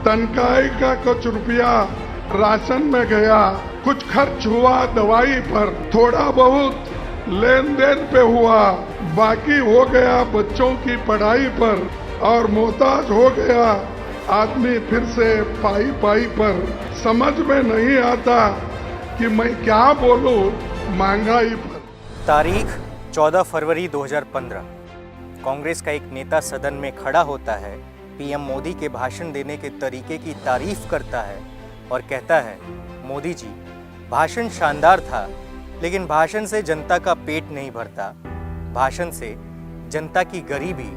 तनख्वाही का कुछ रुपया राशन में गया, कुछ खर्च हुआ दवाई पर, थोड़ा बहुत लेन देन पे हुआ, बाकी हो गया बच्चों की पढ़ाई पर, और मोहताज हो गया आदमी फिर से पाई पाई पर। समझ में नहीं आता कि मैं क्या बोलूं महंगाई पर। तारीख 14 फरवरी 2015। कांग्रेस का एक नेता सदन में खड़ा होता है, पीएम मोदी के भाषण देने के तरीके की तारीफ करता है और कहता है, मोदी जी भाषण शानदार था, लेकिन भाषण से जनता का पेट नहीं भरता, भाषण से जनता की गरीबी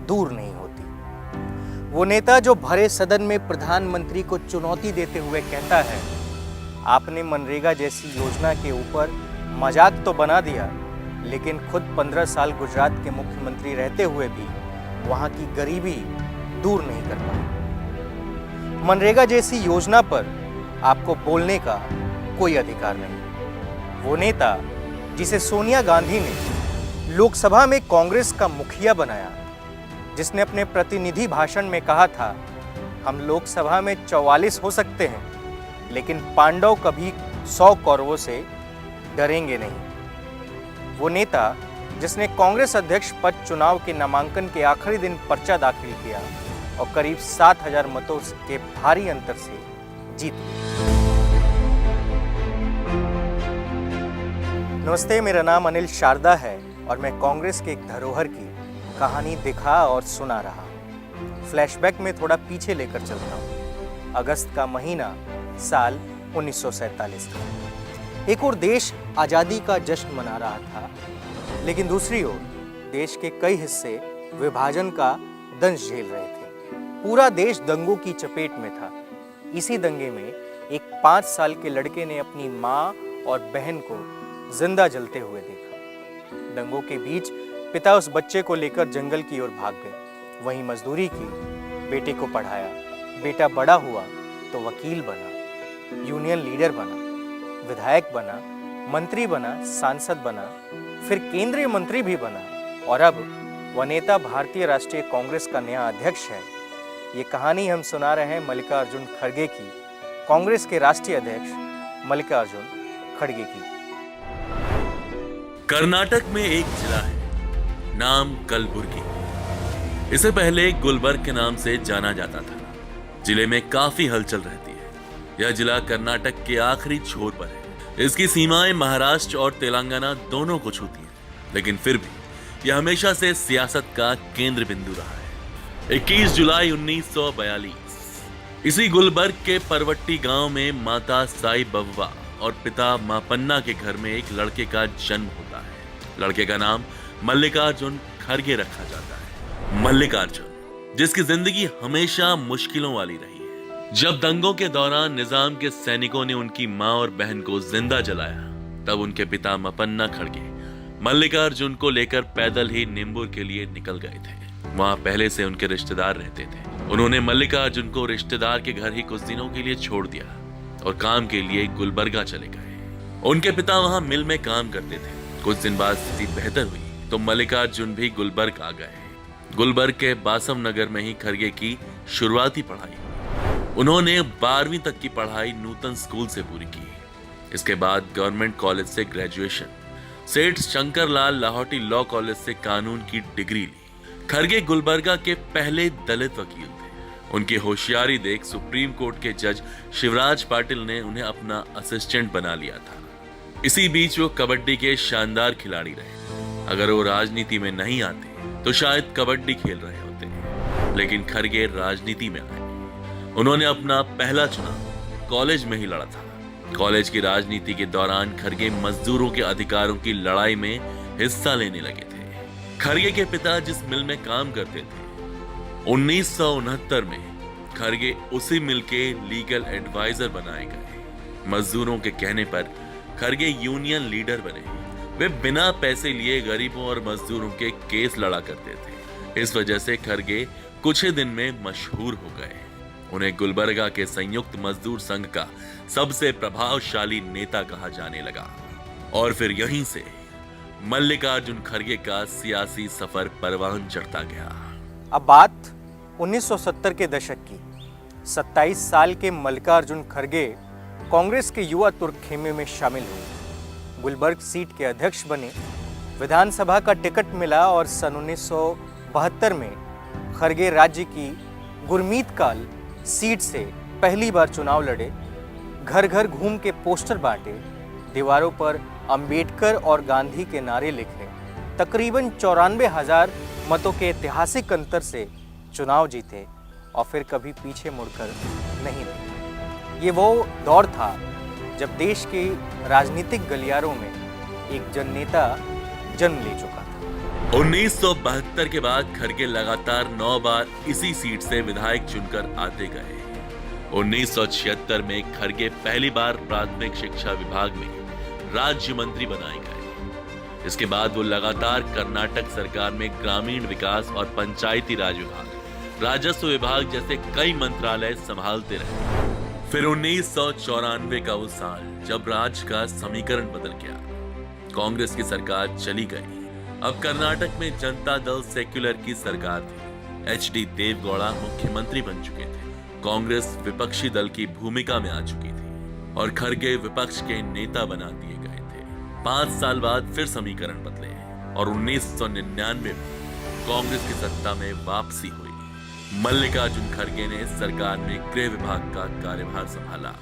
दूर नहीं होती। वो नेता जो भरे सदन में प्रधानमंत्री को चुनौती देते हुए कहता है, आपने मनरेगा जैसी योजना के ऊपर मजाक तो बना दिया, लेकिन खुद 15 साल गुजरात के मुख्यमंत्री रहते हुए भी वहां की गरीबी दूर नहीं कर पाए। मनरेगा जैसी योजना पर आपको बोलने का कोई अधिकार नहीं। वो नेता जिसे सोनिया गांधी ने लोकसभा में कांग्रेस का मुखिया बनाया, जिसने अपने प्रतिनिधि भाषण में कहा था, हम लोकसभा में 44 हो सकते हैं, लेकिन पांडव कभी 100 कौरवों से डरेंगे नहीं। वो नेता जिसने कांग्रेस अध्यक्ष पद चुनाव के नामांकन के आखिरी दिन पर्चा दाखिल किया और करीब 7,000 मतों के भारी अंतर से जीत गया। नमस्ते, मेरा नाम अनिल शारदा है और मैं कांग्रेस के एक धरोहर की कहानी दिखा और सुना रहा हूँ। फ्लैशबैक में थोड़ा पीछे लेकर चलता हूँ। अगस्त का महीना, साल 1947 का। एक और देश आज़ादी का जश्न मना रहा था, लेकिन दूसरी ओर देश के कई हिस्से विभाजन का दंश झेल रहे थे। पूरा देश दंगों की चपेट में था। इसी दंगे में एक 5 साल के लड़के ने अपनी माँ और बहन को जिंदा जलते हुए देखा। दंगों के बीच पिता उस बच्चे को लेकर जंगल की ओर भाग गए। वहीं मजदूरी की, बेटे को पढ़ाया। बेटा बड़ा हुआ तो वकील बना, यूनियन लीडर बना, विधायक बना, मंत्री बना, सांसद बना, फिर केंद्रीय मंत्री भी बना, और अब वह नेता भारतीय राष्ट्रीय कांग्रेस का नया अध्यक्ष है। ये कहानी हम सुना रहे हैं मल्लिकार्जुन खड़गे की, कांग्रेस के राष्ट्रीय अध्यक्ष मल्लिकार्जुन खड़गे की। कर्नाटक में एक जिला है, नाम कलबुर्गी। इसे पहले गुलबर्ग के नाम से जाना जाता था। जिले में काफी हलचल रहती है। यह जिला कर्नाटक के आखिरी छोर पर है। इसकी सीमाएं महाराष्ट्र और तेलंगाना दोनों को छूती हैं, लेकिन फिर भी यह हमेशा से सियासत का केंद्र बिंदु रहा है। 21 जुलाई 1942 इसी गुलबर्ग के परवट्टी गांव में माता साई बव्वा और पिता मापन्ना के घर में एक लड़के का जन्म होता है। लड़के का नाम मल्लिकार्जुन खड़गे रखा जाता है। मल्लिकार्जुन, जिसकी जिंदगी हमेशा मुश्किलों वाली रही है। जब दंगों के दौरान निजाम के सैनिकों ने उनकी मां और बहन को जिंदा जलाया, तब उनके पिता मपन्ना खड़गे मल्लिकार्जुन को लेकर पैदल ही निम्बूर के लिए निकल गए थे। वहां पहले से उनके रिश्तेदार रहते थे। उन्होंने मल्लिकार्जुन को रिश्तेदार के घर ही कुछ दिनों के लिए छोड़ दिया और काम के लिए गुलबर्गा चले गए। उनके पिता वहां मिल में काम करते थे। कुछ दिन बाद स्थिति बेहतर हुई तो मल्लिकार्जुन भी गुलबर्ग आ गए। गुलबर्ग के बासम नगर में ही खड़गे की शुरुआती पढ़ाई। उन्होंने 12वीं तक की पढ़ाई नूतन स्कूल से पूरी की। इसके बाद गवर्नमेंट कॉलेज से ग्रेजुएशन, सेठ शंकरलाल लाहौटी लॉ कॉलेज से कानून की डिग्री ली। खड़गे गुलबर्गा के पहले दलित वकील थे। उनकी होशियारी देख सुप्रीम कोर्ट के जज शिवराज पाटिल ने उन्हें अपना असिस्टेंट बना लिया था। इसी बीच वो कबड्डी के शानदार खिलाड़ी रहे। अगर वो राजनीति में नहीं आते तो शायद कबड्डी खेल रहे होते, लेकिन खड़गे राजनीति में आए। उन्होंने अपना पहला चुनाव कॉलेज में ही लड़ा था। कॉलेज की राजनीति के दौरान खड़गे मजदूरों के अधिकारों की लड़ाई में हिस्सा लेने लगे थे। खड़गे के पिता जिस मिल में काम करते थे, 1969 में खड़गे उसी मिल के लीगल एडवाइजर बनाए गए। मजदूरों के कहने पर खड़गे यूनियन लीडर बने। वे बिना पैसे लिए गरीबों और मजदूरों के केस लड़ा करते थे। इस वजह से खड़गे कुछ ही दिन में मशहूर हो गए। उन्हें गुलबर्गा के संयुक्त मजदूर संघ का सबसे प्रभावशाली नेता कहा जाने लगा। और फिर यहीं से मल्लिकार्जुन खड़गे का सियासी सफर परवान चढ़ता गया। अब बात 1970 के दशक की। 27 साल के मल्लिकार्जुन खड़गे कांग्रेस के युवा तुर्क खेमे में शामिल हुए। गुलबर्ग सीट के अध्यक्ष बने, विधानसभा का टिकट मिला और सन 1972 में खड़गे राज्य की गुरमीत काल सीट से पहली बार चुनाव लड़े। घर घर घूम के पोस्टर बांटे, दीवारों पर अंबेडकर और गांधी के नारे लिखे, तकरीबन 94,000 मतों के ऐतिहासिक अंतर से चुनाव जीते और फिर कभी पीछे मुड़कर नहीं देखे। ये वो दौर था जब देश के राजनीतिक गलियारों में एक जननेता जन्म ले चुका था। 1972 के बाद खड़गे लगातार 9 बार इसी सीट से विधायक चुनकर आते गए। 1976 में खड़गे पहली बार प्राथमिक शिक्षा विभाग में राज्य मंत्री बनाए गए। इसके बाद वो लगातार कर्नाटक सरकार में ग्रामीण विकास और पंचायती राज विभाग, राजस्व विभाग जैसे कई मंत्रालय संभालते रहे। फिर 1994 का वो साल जब राज्य का समीकरण बदल गया, कांग्रेस की सरकार चली गई। अब कर्नाटक में जनता दल सेक्युलर की सरकार थी। HD देवगौड़ा मुख्यमंत्री बन चुके थे। कांग्रेस विपक्षी दल की भूमिका में आ चुकी थी और खड़गे विपक्ष के नेता बना दिए गए थे। 5 साल बाद फिर समीकरण बदले और 1999 में कांग्रेस की सत्ता में वापसी हुई। मल्लिकार्जुन खड़गे ने सरकार में गृह विभाग का कार्यभार संभाला।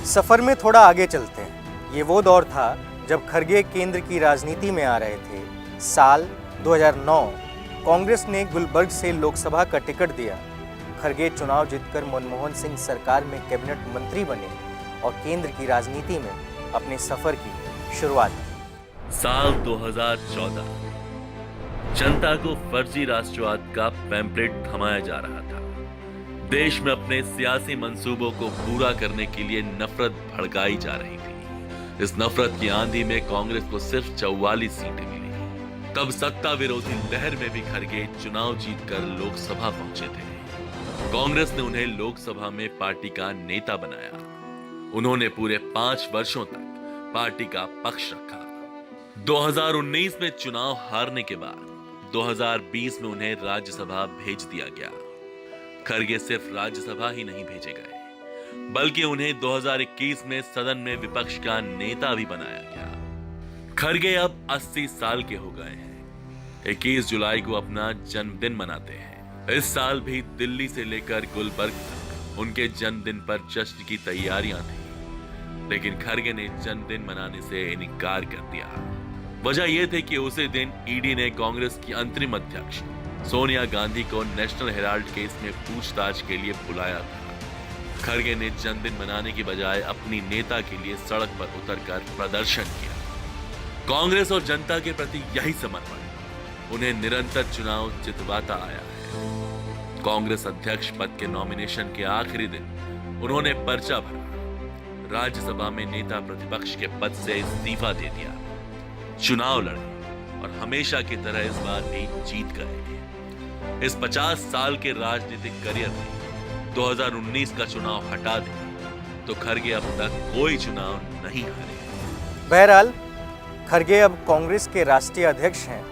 सफर में थोड़ा आगे चलते हैं। ये वो दौर था जब खड़गे केंद्र की राजनीति में आ रहे थे। साल 2009 कांग्रेस ने गुलबर्ग से लोकसभा का टिकट दिया। खड़गे चुनाव जीतकर मनमोहन सिंह सरकार में कैबिनेट मंत्री बने और केंद्र की राजनीति में अपने सफर की शुरुआत की। साल 2014 जनता को फर्जी राष्ट्रवाद का पैम्पलेट थमाया जा रहा था। देश में अपने सियासी मंसूबों को पूरा करने के लिए नफरत भड़काई जा रही थी। इस नफरत की आंधी में कांग्रेस को सिर्फ 44 सीटें मिली। तब सत्ता विरोधी लहर में भी खड़गे चुनाव जीतकर लोकसभा पहुंचे थे। कांग्रेस ने उन्हें लोकसभा में पार्टी का नेता बनाया। उन्होंने पूरे 5 वर्षों तक पार्टी का पक्ष रखा। 2019 में चुनाव हारने के बाद 2020 में उन्हें राज्यसभा भेज दिया गया। खड़गे सिर्फ राज्यसभा ही नहीं भेजे गए, बल्कि उन्हें 2021 में सदन में विपक्ष का नेता भी बनाया गया। खड़गे अब 80 साल के हो गए हैं। 21 जुलाई को अपना जन्मदिन मनाते हैं। इस साल भी दिल्ली से लेकर गुलबर्ग तक उनके जन्मदिन पर जश्न की तैयारियां थी, लेकिन खड़गे ने जन्मदिन मनाने से इनकार कर दिया। वजह यह थी कि उसी दिन ईडी ने कांग्रेस की अंतरिम अध्यक्ष सोनिया गांधी को नेशनल हेराल्ड केस में पूछताछ के लिए बुलाया था। खड़गे ने जन्मदिन मनाने की बजाय अपनी नेता के लिए सड़क पर उतरकर प्रदर्शन किया। कांग्रेस और जनता के प्रति यही समर्पण उन्हें निरंतर चुनाव जितवाता आया है। कांग्रेस अध्यक्ष पद के नॉमिनेशन के आखिरी दिन उन्होंने पर्चा भरा, राज्यसभा में नेता प्रतिपक्ष के पद से इस्तीफा दे दिया, चुनाव लड़े और हमेशा की तरह इस बार भी जीत गए। इस 50 साल के राजनीतिक करियर में 2019 का चुनाव हटा दे तो खड़गे अब तक कोई चुनाव नहीं हारे। बहरहाल खड़गे अब कांग्रेस के राष्ट्रीय अध्यक्ष हैं।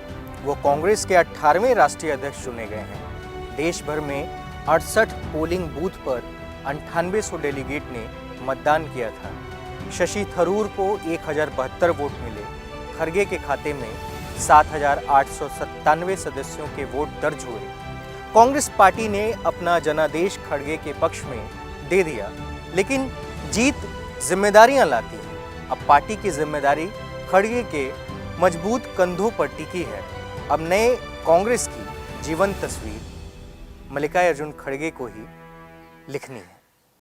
वो कांग्रेस के 18वें राष्ट्रीय अध्यक्ष चुने गए हैं। देश भर में 68 पोलिंग बूथ पर 9800 डेलीगेट ने मतदान किया था। शशि थरूर को 1072 वोट मिले। खड़गे के खाते में 7897 सदस्यों के वोट दर्ज हुए। कांग्रेस पार्टी ने अपना जनादेश खड़गे के पक्ष में दे दिया, लेकिन जीत जिम्मेदारियां लाती है। अब पार्टी की जिम्मेदारी खड़गे के मजबूत कंधों पर टिकी है। अब नए कांग्रेस की जीवन तस्वीर मल्लिकार्जुन खड़गे को ही लिखनी है।